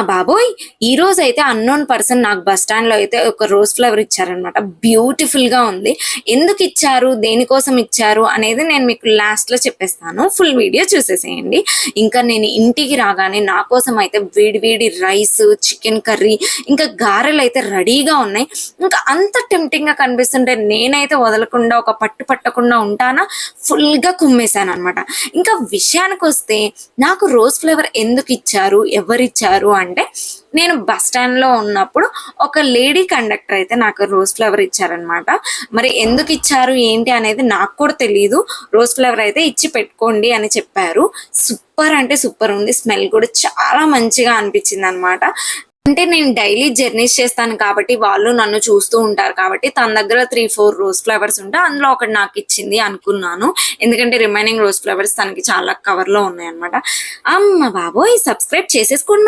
బాబోయ్! ఈ రోజైతే అన్నోన్ పర్సన్ నాకు బస్ స్టాండ్‌లో అయితే ఒక రోజ్ ఫ్లవర్ ఇచ్చారనమాట. బ్యూటిఫుల్‌గా ఉంది. ఎందుకిచ్చారు? దేనికోసం ఇచ్చారు? అనేది నేను మీకు లాస్ట్‌లో చెప్పేస్తాను. ఫుల్ వీడియో చూసేసేయండి. ఇంకా నేను ఇంటికి రాగానే నా కోసం అయితే వేడి వేడి రైస్, చికెన్ కర్రీ, ఇంకా గారెలైతే రెడీగా ఉన్నాయి. ఇంకా అంత టెంప్టింగ్‌గా కనిపిస్తుంటే నేనైతే వదలకుండా ఒక పట్టు పట్టకుండా ఉంటానా, ఫుల్‌గా కుమ్మేశాననమాట. ఇంకా విషయానికొస్తే నాకు రోజ్ ఫ్లవర్ ఎందుకిచ్చారు? ఎవరిచ్చారు అంటే, నేను బస్ స్టాండ్‌లో ఉన్నప్పుడు ఒక లేడీ కండక్టర్ అయితే నాకు రోజ్ ఫ్లవర్ ఇచ్చారనమాట. మరి ఎందుకిచ్చారు ఏంటి అనేది నాకు కూడా తెలీదు. రోజ్ ఫ్లవర్ అయితే ఇచ్చి పెట్టుకోండి అని చెప్పారు. సూపర్ అంటే సూపర్ ఉంది. స్మెల్ కూడా చాలా మంచిగా అనిపించిందనమాట. అంటే నేను డైలీ జర్నీస్ చేస్తాను కాబట్టి వాళ్ళు నన్ను చూస్తూ ఉంటారు కాబట్టి తన దగ్గర 3, 4 రోజ్ ఫ్లవర్స్ ఉంటే అందులో ఒకటి నాకు ఇచ్చింది అనుకున్నాను. ఎందుకంటే రిమైనింగ్ రోజ్ ఫ్లవర్స్ తనకి చాలా కవర్‌లో ఉన్నాయన్నమాట. అమ్మ బాబోయ్! సబ్స్క్రైబ్ చేసేసుకోండి మరి.